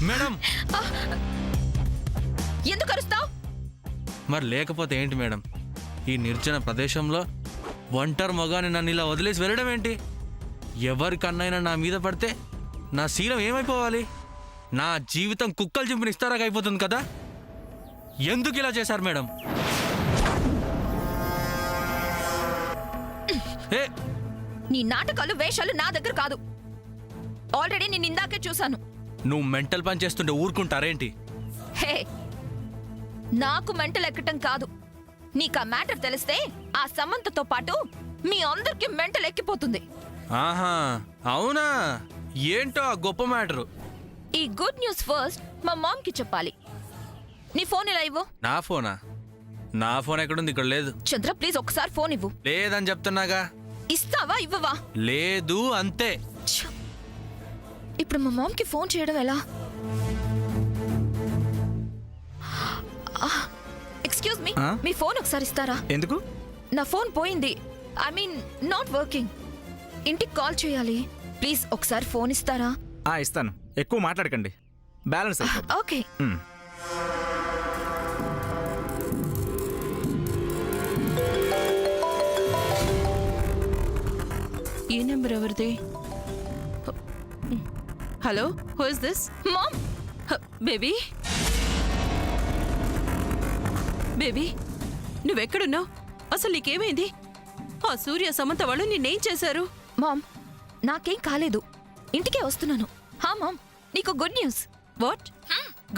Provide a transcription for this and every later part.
Madam ఎందుకు అరుస్తావు? మరి లేకపోతే ఏంటి మేడం, ఈ నిర్జన ప్రదేశంలో ఒంటరి మగాని నన్ను ఇలా వదిలేసి వెళ్ళడం ఏంటి? ఎవరికన్నైనా నా మీద పడితే నా శీలం ఏమైపోవాలి? నా జీవితం కుక్కలు చింపిన ఇస్తారాగా అయిపోతుంది కదా. ఎందుకు ఇలా చేశారు మేడం? నీ నాటకాలు వేషాలు నా దగ్గర కాదు. ఆల్రెడీ నేను ఇందాకే చూశాను. నువ్వు మెంటల్ పని చేస్తుంటే ఊరుకుంటారేంటి? హే, నాకు మెంటల్ ఎక్కటం కాదు. నీకు ఆ మ్యాటర్ తెలిస్తే ఆ సమంతతో పాటు మీ అందరికి మెంటల్ ఎక్కిపోతుంది. ఆహా, అవునా? ఏంటో ఆ గొప్ప మ్యాటరు. ఈ గుడ్ న్యూస్ ఫస్ట్ మా మామ్ కి చెప్పాలి. నీ ఫోన్ ఇలా ఇవ్వు. నా ఫోనా? నా ఫోన్ ఎక్కడుంది? ఇక్కడ లేదు. చంద్ర ప్లీజ్ ఒకసారి ఫోన్ ఇవ్వు. లేదని చెప్తున్నాగా. ఇస్తావా ఇవ్వవా? లేదు అంతే. ఇప్పుడు మా మామ్ కి ఫోన్ చేయడం ఎలా? ఎక్స్క్యూజ్ మీ, మీ ఫోన్ ఒకసారి ఇస్తారా? ఎందుకు? నా ఫోన్ పోయింది. I mean not working. ఇంటికి కాల్ చేయాలి. ప్లీజ్ ఒకసారి ఫోన్ ఇస్తారా? ఇస్తాను. ఎక్కువ మాట్లాడకండి, బ్యాలెన్స్ అయిపోతుంది. ఓకే. ఈ నెంబర్ ఎవరిది? Hello, who is this? Mom. Baby, baby నువ్వెక్కడున్నావు? అసలు నీకేమైంది? ఆ సూర్య సమంత వాళ్ళు నిన్నేం చేశారు? మామ్, నాకేం కాలేదు. ఇంటికే వస్తున్నాను. హా మామ్, నీకు గుడ్ న్యూస్. వాట్?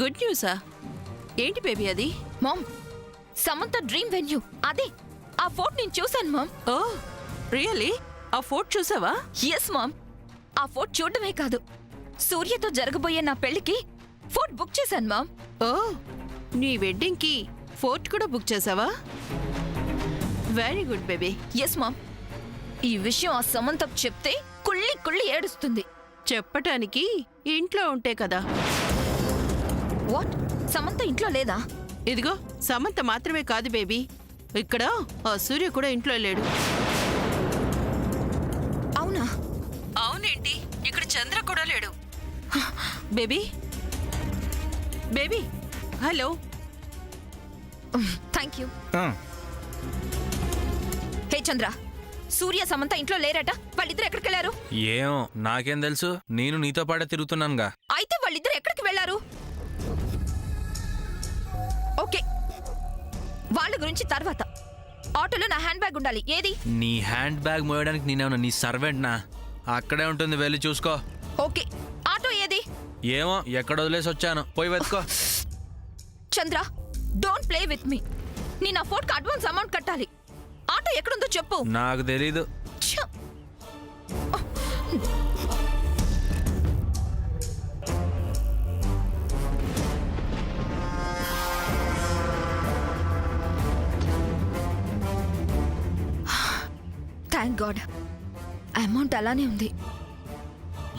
గుడ్ న్యూసా? ఏంటి బేబీ అది? మామ్, సమంత డ్రీమ్ వెన్యూ అదే. ఆ ఫోర్ట్ నేను చూశాను మామ్. Oh really? ఆ ఫోర్ట్ చూసావా? Yes mom. ఆ ఫోర్ట్ చూడటమే కాదు, సూర్యతో జరగబోయే నా పెళ్లికి ఫోర్ట్ బుక్ చేశాను మామ్. ఓ, నీ వెడ్డింగ్ కి ఫోర్ట్ కూడా బుక్ చేసావా? Very good baby. Yes mom. ఈ విషయం ఆ సమంతకు చెప్తే కుళ్ళి కుళ్ళి ఏడుస్తుంది. చెప్పటానికి ఇంట్లో ఉంటే కదా. వాట్? సమంత ఇంట్లో లేదా? ఇదిగో సమంత మాత్రమే కాదు బేబీ, ఇక్కడ ఆ సూర్య కూడా ఇంట్లో లేడు. అవునా? అవునేంటి, ఇక్కడ చంద్ర కూడా లేడు. Baby, baby, hello. Thank you. Hey Chandra, Surya Samantha ఇంట్లో లేరట. వాళ్ళిద్దరు ఎక్కడికి వెళ్ళారు? ఏమో నాకేం తెలుసు, నేను నీతో పాటే తిరుగుతున్నానుగా. అయితే వాళ్ళిద్దరు ఎక్కడికి వెళ్ళారు? ఓకే, వాళ్ళ గురించి తర్వాత. ఆటోలో నా హ్యాండ్ బ్యాగ్ ఉండాలి. ఏది? నీ హ్యాండ్ బ్యాగ్ మోయడానికి నేనేమన్నా నీ సర్వెంట్నా? అక్కడే ఉంటుంది, వెళ్ళి చూసుకో. ఓకే, ఆటో ఏది? ఏమో ఎక్కడ వదిలేసి వచ్చాను, పోయి వెతుకో. చంద్ర, డోంట్ ప్లే విత్ మీ. నేను ఆ ఫోర్ట్కి అడ్వాన్స్ అమౌంట్ కట్టాలి. ఆటో ఎక్కడుందో చెప్పు. నాకు తెలీదు. థ్యాంక్ గాడ్, అమౌంట్ అలానే ఉంది.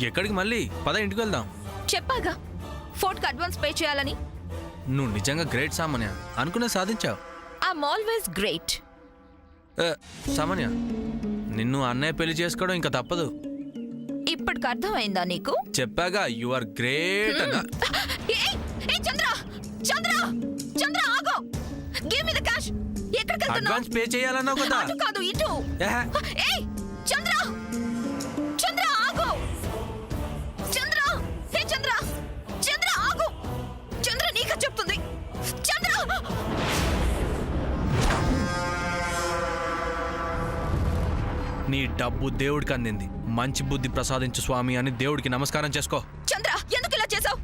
ఎక్కడికి మళ్ళీ? పద ఇంటికి వెళ్దాం. చెప్పాగా ఫోర్ట్కి అడ్వాన్స్ పే చేయాలని. నువ్వు నిజంగా గ్రేట్ సామాన్య, అనుకునే సాధించావు. I'm always great. సామాన్య, నిన్ను అన్నయ్య పెళ్లి చేసుకోవడం ఇంకా తప్పదు. ఇప్పటికి అర్థమైందా నీకు? చెప్పాగా యు ఆర్ గ్రేట్ అన్నా. చంద్ర, చంద్ర, చంద్ర ఆగో. Give me the cash. ఎక్కడికి వెళ్తున్నావ్? అడ్వాన్స్ పే చేయాలన్నావు కదా. అటు కాదు ఇటు. ఏయ్ చంద్ర, చంద్ర ఆగో. చంద్ర, హే చంద్ర, చంద్ర ఆగు. చంద్ర నీకే చెప్తుంది. చంద్ర, నీ డబ్బు దేవుడికి అందింది. మంచి బుద్ధి ప్రసాదించు స్వామి అని దేవుడికి నమస్కారం చేసుకో. చంద్ర ఎందుకు ఇలా చేసావు?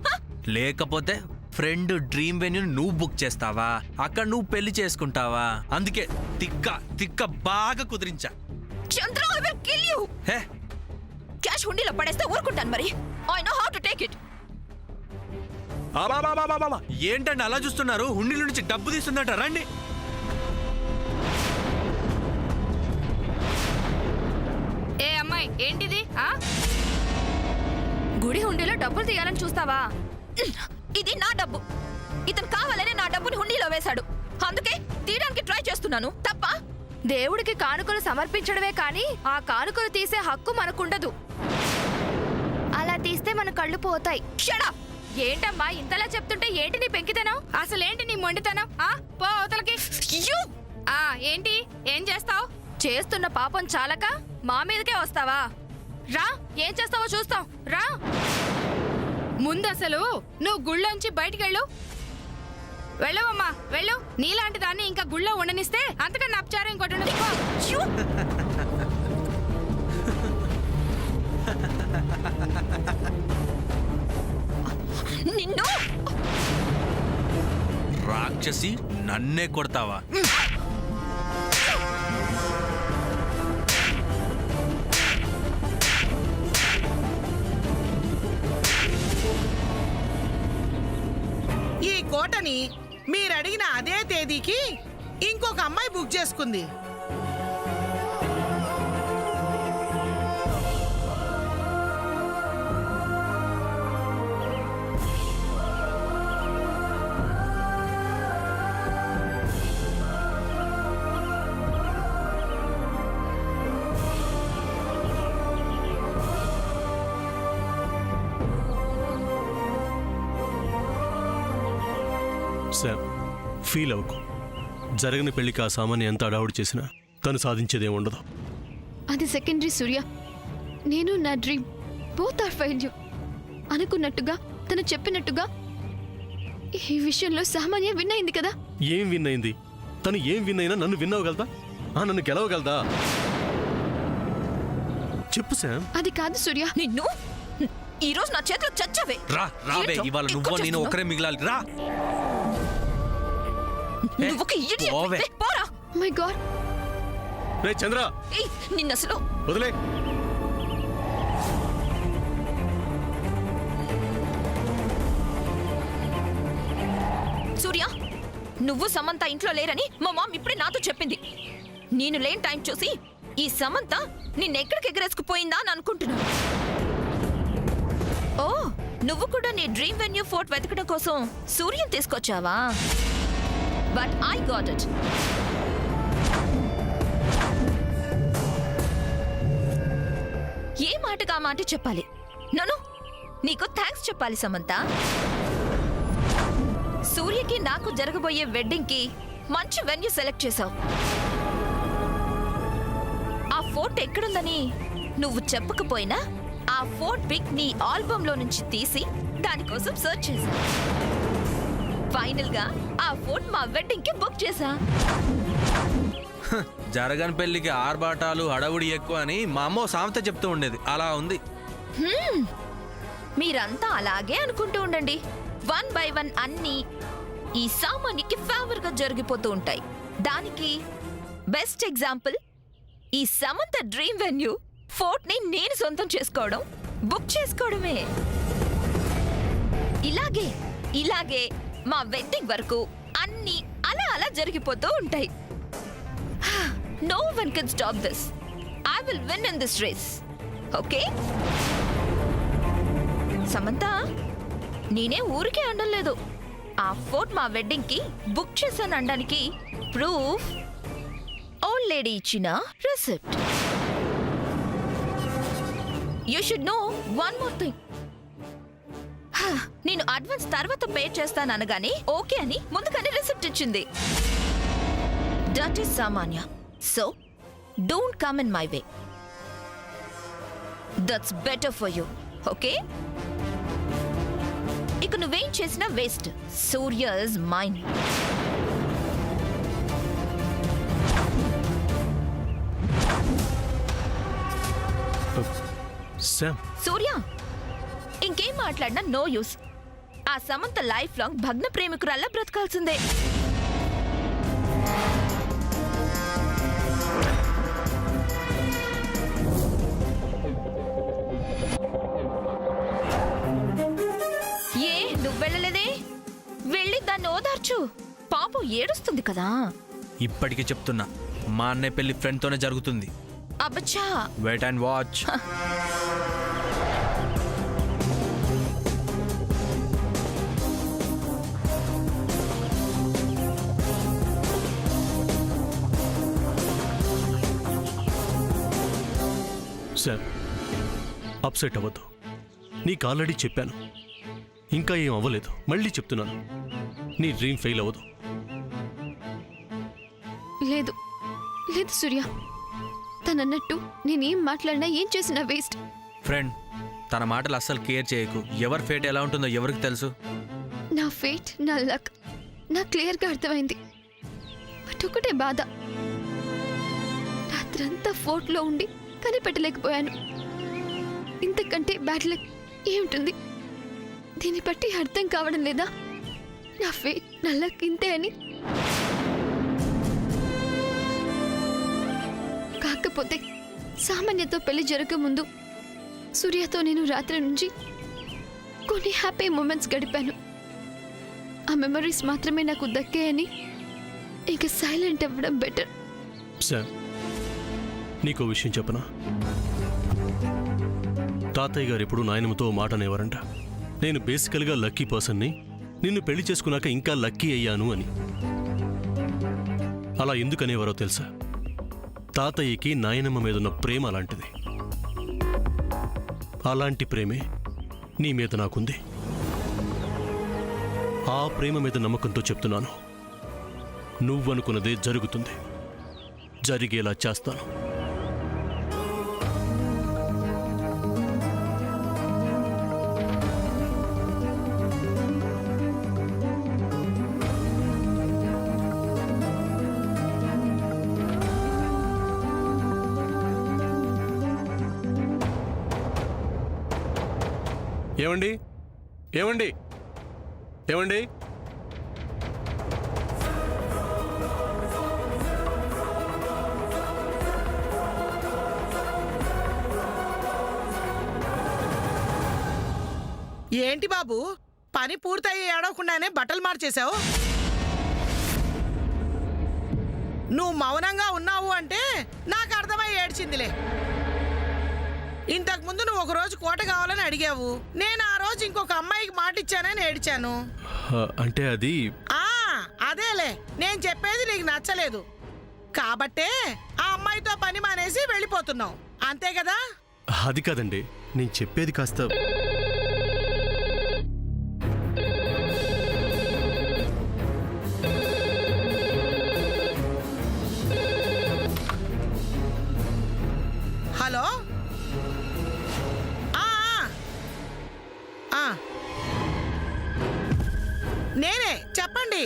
లేకపోతే ఫ్రెండ్ డ్రీమ్ వెన్యూ నువ్వు బుక్ చేస్తావా, అక్కడ నువ్వు పెళ్లి చేసుకుంటావా? అందుకే తిక్క తిక్క బాగా కుదిరించా. Chandra, I will kill you. Hey, cash హుండీలో పడేస్తే ఊరుకుంటాను మరి. I know how to take it. ఏంటండి అలా చూస్తున్నారు? హుండీల నుంచి డబ్బు తీస్తుందట, రండి. ఏ అమ్మాయి, ఏంటిది? గుడి హుండీలో డబ్బులు తీయాలని చూస్తావా? ఇది నా డబ్బు. ఇతను కావాలనే నా డబ్బుని హుండీలో వేశాడు. అందుకే తీయడానికి ట్రై చేస్తున్నాను. తప్ప? దేవుడికి కానుకలు సమర్పించడమే కానీ ఆ కానుకలు తీసే హక్కు మనకుండదు. అలా తీస్తే మన కళ్ళు పోతాయి. Shut up. ఏంటమ్మా ఇంతలా చెప్తుంటే ఏంటి నీ పెంకితనం? అసలేంటి నీ మొండితనం? పో అవతలకి. ఏంటి ఏం చేస్తావు? చేస్తున్న పాపం చాలక మా మీదకే వస్తావా? రా, ఏం చేస్తావో చూస్తావు. రా ముందు అసలు నువ్వు గుళ్ళోంచి బయటికెళ్ళు. వెళ్ళవమ్మా వెళ్ళు. నీలాంటి దాన్ని ఇంకా గుళ్ళో ఉండనిస్తే అంతకన్నా అపచారం ఇంకోటి ఉండదు. పో. నిన్ను రాక్షసి, నన్నే కొడతావా? ఈ కోటని మీరడిగిన అదే తేదీకి ఇంకొక అమ్మాయి బుక్ చేసుకుంది. సార్, ఫీల్ అవ్వకు. జరగని పెళ్లికి ఆ సామాన్య ఎంత అడావుడి చేసినా తను సాధించేదేం ఉండదు. అది సెకండరీ సూర్య. నేను నా డ్రీమ్ బోత్ ఆర్ ఫెయిల్యూర్. అనుకున్నట్టుగా తను చెప్పినట్టుగా ఈ విషయంలో సామాన్య విన్ అయింది కదా. ఏం విన్ అయింది? తను ఏం విన్ అయినా నన్ను విన్ అవ్వగలదా? నన్ను గెలవగలదా? చెప్పు శామ్. అది కాదు సూర్య. నిన్ను ఈ రోజు నా చేతిలో చచ్చవే. రావే, ఇవాళ నువ్వు నేను ఒకరే మిగిలాలి. రా. నువ్వు ఒక idiot. పోవే. పోరా. My God. రే చంద్ర, నిన్ను అసలు వదిలే. సూర్య, నువ్వు సమంత ఇంట్లో లేరని మా మామ్ ఇప్పుడే నాతో చెప్పింది. నేను లేని టైం చూసి ఈ సమంత నిన్నెక్కడికి ఎగరేసుకుపోయిందా అని అనుకుంటున్నాను. ఓ, నువ్వు కూడా నీ డ్రీమ్ వెన్యూ ఫోర్ట్ వెతకడం కోసం సూర్యం తీసుకొచ్చావా? But I got it. ఏ మాటగా మాట చెప్పాలి. నన్ను నీకు థ్యాంక్స్ చెప్పాలి సమంత. సూర్యకి నాకు జరగబోయే వెడ్డింగ్ కి మంచి వెన్యూ సెలెక్ట్ చేశావు. ఆ ఫోర్ట్ ఎక్కడుందని నువ్వు చెప్పకపోయినా ఆ ఫోర్ట్ పిక్ నీ ఆల్బమ్ లో నుంచి తీసి దానికోసం సర్చ్ చేశా. ఫైనల్ గా ఆ ఫోర్ట్ మా వెడ్డింగ్ కి బుక్ చేశా. జరగని పెళ్లికి ఆర్భాటాలు హడావుడి ఎక్కువ అని మా అమ్మ సామెత చెప్తూ ఉండేది. అలా ఉంది. మీరంతా అలాగే అనుకుంటూ ఉండండి. 1 by 1 అన్ని ఈ సామాన్యకి ఫేవర్ గా జరిగిపోతూ ఉంటాయి. దానికి బెస్ట్ ఎగ్జాంపుల్ ఈ సమంత డ్రీమ్ వెన్యూ ఫోర్ట్ ని నేను సొంతం చేసుకోవడం, బుక్ చేసుకోవడమే. ఇలాగే మా వెడ్డింగ్ వరకు అన్ని అలా అలా జరిగిపోతూ ఉంటాయి. No one can stop this. I will win in this race. Okay? Samantha, నేనే ఊరికే అనలేదు. ఆ ఫోర్ట్ మా వెడ్డింగ్ కి బుక్ చేశాను అనడానికి ప్రూఫ్ ఓల్డ్ లేడీ ఇచ్చిన receipt. You should know one more thing. నేను అడ్వాన్స్ తర్వాత పే చేస్తాను అనగానే ఓకే అని ముందుగానే రిసిప్ట్ ఇచ్చింది. దట్ ఈస్ సామాన్య. So don't come in my way. That's better for you. Okay? ఇక నువ్వేం చేసినా waste. Surya is mine. Sam, Surya, ఇంకేం మాట్లాడినా నో యూస్. ఆ సమంత లైఫ్ లాంగ్ భగ్న ప్రేమికురాల్లా బ్రతకాల్సిందే. ఏ నువ్వు వెళ్ళలేదే? వెళ్ళి దాన్ని ఓదార్చు. పాపం ఏడుస్తుంది కదా. ఇప్పటికే చెప్తున్నా, మా అన్నయ్య పెళ్లి ఫ్రెండ్ తోనే జరుగుతుంది. అబ్బచ్చా. Wait and watch. Sir, upset అవ్వద్దు. నీకు ఆల్రెడీ చెప్పాను, ఇంకా ఏం అవ్వలేదు. మళ్ళీ చెప్తున్నాను, నీ డ్రీమ్ ఫెయిల్ అవ్వదు. లేదు లేదు సూర్య, తనన్నట్టు నేనేం మాట్లాడినా ఏం చేసినా వేస్ట్. ఫ్రెండ్, తన మాటలు అస్సలు కేర్ చేయకు. ఎవరి ఫేట్ ఎలా ఉంటుందో ఎవరికి తెలుసు. నా ఫేట్, నా లక్ నాకు క్లియర్గా అర్థమైంది. బట్ ఒకటే బాధ, రాత్రంతా ఫోర్ట్లో ఉండి కనిపెట్టలేకపోయాను. ఇంతకంటే బ్యాడ్ లక్ ఏముంటుంది? దీన్ని బట్టి అర్థం కావడం లేదా నా ఫేట్, నా లక్ ఇంతే అని? కాకపోతే సామాన్యతో పెళ్లి జరగకముందు సూర్యతో నేను రాత్రి నుంచి కొన్ని హ్యాపీ మూమెంట్స్ గడిపాను. ఆ మెమరీస్ మాత్రమే నాకు దక్కాయని ఇక సైలెంట్ అవ్వడం బెటర్. సార్, నీకో విషయం చెప్పనా? తాతయ్య గారు ఎప్పుడు నాయనమ్మతో మాట అనేవారంట, నేను బేసికల్గా లక్కీ పర్సన్ని, నిన్ను పెళ్లి చేసుకున్నాక ఇంకా లక్కీ అయ్యాను అని. అలా ఎందుకు అనేవారో తెలుసా? తాతయ్యకి నాయనమ్మ మీదున్న ప్రేమ అలాంటిది. అలాంటి ప్రేమే నీ మీద నాకుంది. ఆ ప్రేమ మీద నమ్మకంతో చెప్తున్నాను, నువ్వనుకున్నదే జరుగుతుంది. జరిగేలా చేస్తాను. ఏమండి ఏమండి ఏమండి ఏంటి బాబు, పని పూర్తయి ఏడవకుండానే బట్టలు మార్చేశావు? నువ్వు మౌనంగా ఉన్నావు అంటే నాకు అర్థమై ఏడ్చిందిలే. ఇంతకు ముందు నువ్వు ఒక రోజు కోట కావాలని అడిగావు. నేను ఆ రోజు ఇంకొక అమ్మాయికి మాట ఇచ్చానని ఏడ్చాను. అంటే అది అదేలే, నేను చెప్పేది నీకు నచ్చలేదు కాబట్టే ఆ అమ్మాయితో పని మానేసి వెళ్ళిపోతున్నావు, అంతే కదా? అది కాదండి, నేను చెప్పేది కాస్త. హలో, నేనే, చెప్పండి.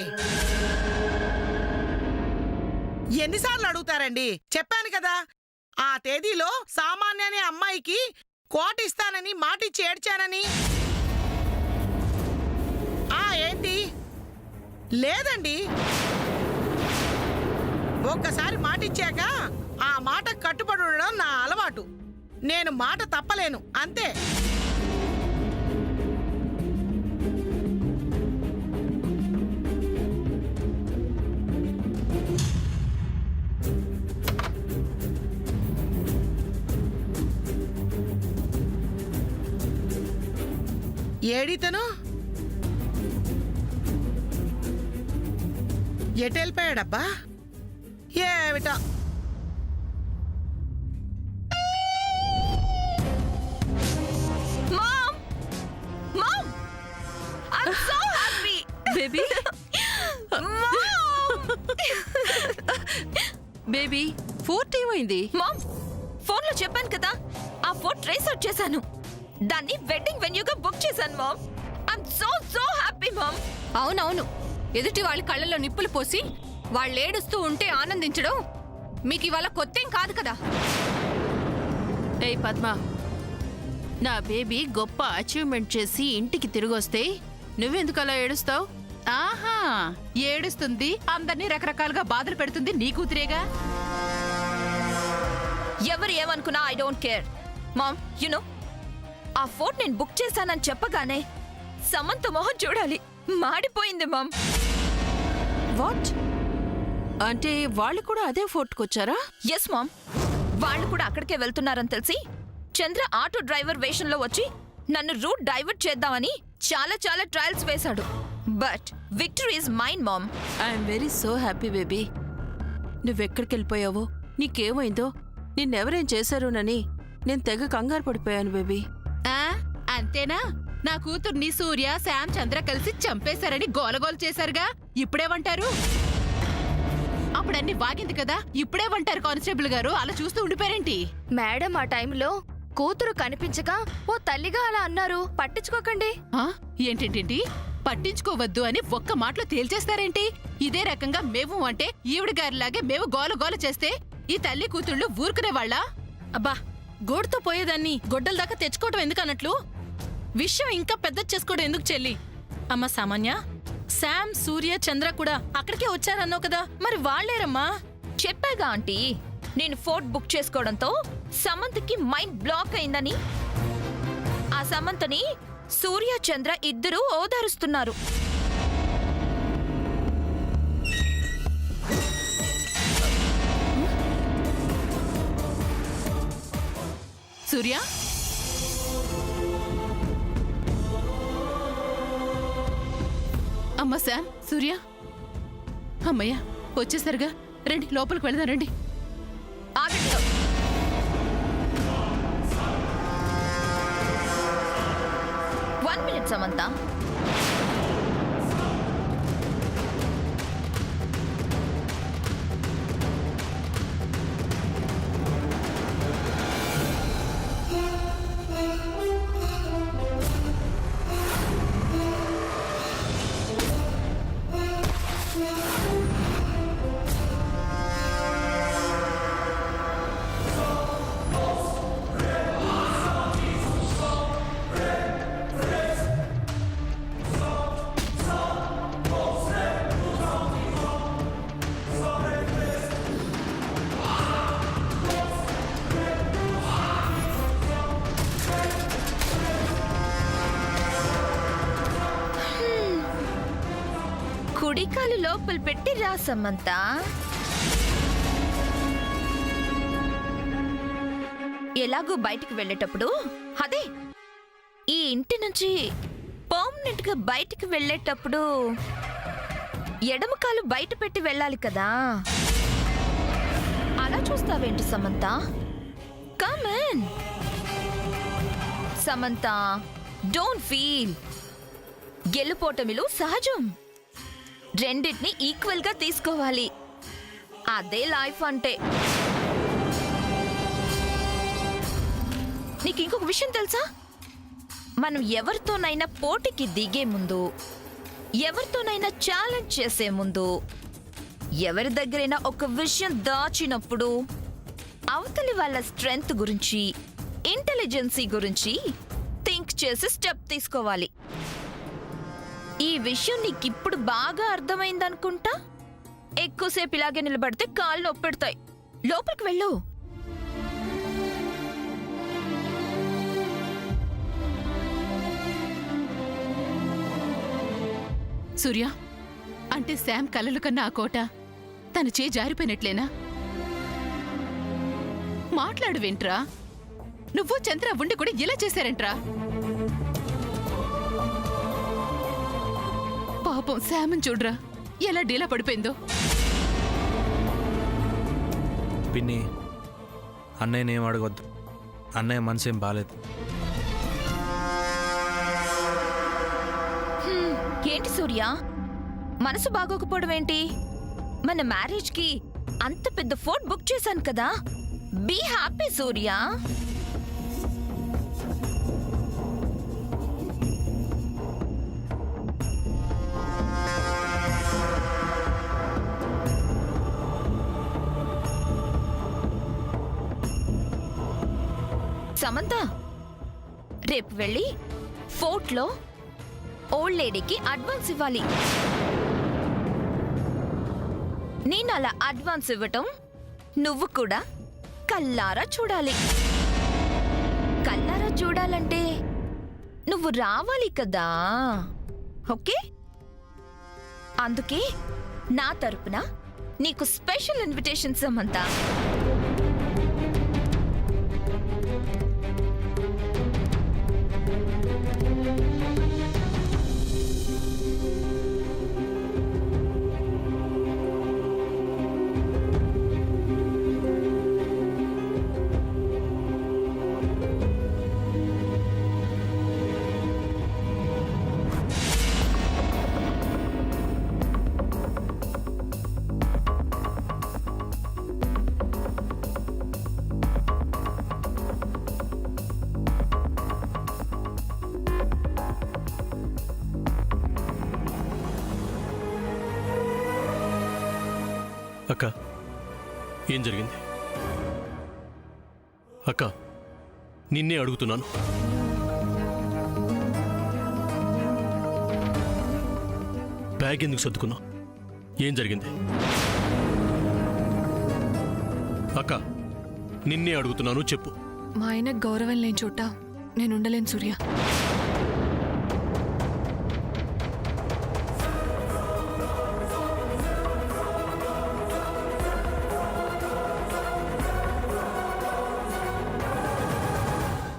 ఎన్నిసార్లు అడుగుతారండి? చెప్పాను కదా, ఆ తేదీలో సామాన్య అనే అమ్మాయికి కోట ఇస్తానని మాటిచ్చి ఏడ్చానని. ఏంటి? లేదండి, ఒక్కసారి మాటిచ్చాక ఆ మాట కట్టుబడి ఉండడం నా అలవాటు. నేను మాట తప్పలేను, అంతే. ఏడితను ఎటెళ్ళిపోయాడబ్బా? ఏమిటా? బేబీ బేబీ ఫోర్ట్ ఏమైంది? మామ్, ఫోన్లో చెప్పాను కదా, ఆ ఫోన్ ట్రేస్ అవుట్ చేశాను. దాన్ని వెడ్డింగ్ వెన్యూగా బుక్ చేశాను mom. I'm so happy mom. అవునవును, ఎదుటి వాళ్ళ కళ్ళలో నిప్పులు పోసి వాళ్ళు ఏడుస్తూ ఉంటే ఆనందించడం మీకు ఇవాళ కొత్తేం కాదు కదా. ఏయ్ పద్మ, నా బేబీ గొప్ప అచీవ్మెంట్ చేసి ఇంటికి తిరిగొస్తే నువ్వెందుకు అలా ఏడుస్తావు? ఆహా, ఏడుస్తుంది, అందరినీ రకరకాలుగా బాధలు పెడుతుంది నీ కూతురేగా. ఎవరు ఏమనుకున్నా I don't care mom. You know, ఆ ఫోన్ నేను బుక్ చేశానని చెప్పగానే సమంత మొహం చూడాలి, మాడిపోయింది మామ్. వాట్? అంటే వాళ్ళు కూడా అదే ఫోర్ట్కి వచ్చారా? ఎస్ మామ్, వాళ్ళు కూడా అక్కడికే వెళ్తున్నారని తెలిసి చంద్ర ఆటో డ్రైవర్ వేషంలో వచ్చి నన్ను రూట్ డైవర్ట్ చేద్దామని చాలా ట్రయల్స్ వేశాడు. But victory is mine mom. I'm very so happy baby. నువ్వెక్కడికి వెళ్ళిపోయావో, నీకేమైందో, నిన్నెవరేం చేశారోనని నేను తెగ కంగారు పడిపోయాను బేబీ. అంతేనా? నా కూతుర్ని సూర్య శామ్ చంద్ర కలిసి చంపేశారని గోలగోల చేశారుగా ఇప్పుడేమంటారు? అప్పుడన్ని వాగింది కదా, ఇప్పుడేమంటారు కానిస్టేబుల్ గారు? అలా చూస్తూ ఉండిపోయారేంటి? మేడం ఆ టైంలో కూతురు కనిపించక ఓ తల్లిగా అలా అన్నారు. పట్టించుకోకండి. ఆ? ఏంటేంటి పట్టించుకోవద్దు అని ఒక్క మాటలో తేల్చేస్తారేంటి? ఇదే రకంగా మేము అంటే ఈవిడ గారిలాగే మేము గోల చేస్తే ఈ తల్లి కూతుళ్ళు ఊరుకునేవాళ్ళ? అబ్బా, గోడుతో పోయేదాన్ని గొడ్డల దాకా తెచ్చుకోవడం ఎందుకన్నట్లు? విషయం ఇంకా పెద్ద చేసుకోవడం ఎందుకు చెల్లి? అమ్మ సామాన్య, శామ్, సూర్య, చంద్ర కూడా అక్కడికే వచ్చారన్నావు కదా, మరి వాళ్ళేరమ్మా? చెప్పాగా ఆంటీ, నేను ఫోర్ట్ బుక్ చేసుకోవడంతో సమంతకి మైండ్ బ్లాక్ అయిందని. ఆ సమంతని సూర్య, చంద్ర ఇద్దరూ ఓదారుస్తున్నారు. సూర్య, అమ్మ శామ్, సూర్య, అమ్మయ్య వచ్చేసరిగా రండి, లోపలికి వెళదాం రండి. ఆగండి. 1 minute సమంత. కుడికాలు లోపల పెట్టి రా సమంత. ఎలాగో బయటికి వెళ్ళేటప్పుడు, అదే ఈ ఇంటి నుంచి పర్మనెంట్ గా బయటికి వెళ్ళేటప్పుడు ఎడమ కాలు బయట పెట్టి వెళ్ళాలి కదా. అలా చూస్తావేంటి Samantha? Come on Samantha, don't feel. గెలుపోటమిలు సహజం, రెండింటిని ఈక్వల్ గా తీసుకోవాలి. అదే లైఫ్ అంటే. నీకు ఇంకొక విషయం తెలుసా? మనం ఎవరితోనైనా పోటీకి దిగే ముందు, ఎవరితోనైనా ఛాలెంజ్ చేసే ముందు, ఎవరి దగ్గరైనా ఒక విషయం దాచినప్పుడు అవతలి వాళ్ళ స్ట్రెంగ్త్ గురించి, ఇంటెలిజెన్సీ గురించి థింక్ చేసి స్టెప్ తీసుకోవాలి. ఈ విషయం నీకిప్పుడు బాగా అర్థమైందనుకుంటా. ఎక్కువసేపు ఇలాగే నిలబడితే కాళ్ళు నొప్పెడతాయి. లోపలికి వెళ్ళు. సూర్య, అంటే శామ్ కలలు కన్నా ఆ కోట తన చేయి జారిపోయినట్లేనా? మాట్లాడువేంట్రా? నువ్వు చంద్ర ఉండి కూడా ఇలా చేశారేంట్రా? పాపం శామన్ చూడ్రా ఎలా డీలా పడిపోయిందో. పిన్ని, అన్నయ్యనేం అడగొద్దు. అన్నయ్య మనసేం బాలేదు. ఏంటి సూర్య, మనసు బాగోకపోవడం ఏంటి? మన మ్యారేజ్ కి అంత పెద్ద ఫోర్ట్ బుక్ చేశాను కదా. బీ హ్యాపీ సూర్య. సమంత, రేపు వెళ్ళి ఫోర్ట్ లో ఓల్డ్ లేడీకి అడ్వాన్స్ ఇవ్వాలి. నేను అలా అడ్వాన్స్ ఇవ్వటం నువ్వు కూడా కల్లారా చూడాలి. కల్లారా చూడాలంటే నువ్వు రావాలి కదా. ఓకే? అందుకే నా తరపున నీకు స్పెషల్ ఇన్విటేషన్ సమంత. అక్క ఏం జరిగింది? అక్క నిన్నే అడుగుతున్నాను. బ్యాగ్ ఎందుకు సర్దుకున్నావు? ఏం జరిగింది? అక్క నిన్నే అడుగుతున్నాను, చెప్పు. మా ఆయన గౌరవం లేని చోట నేను ఉండలేను సూర్య.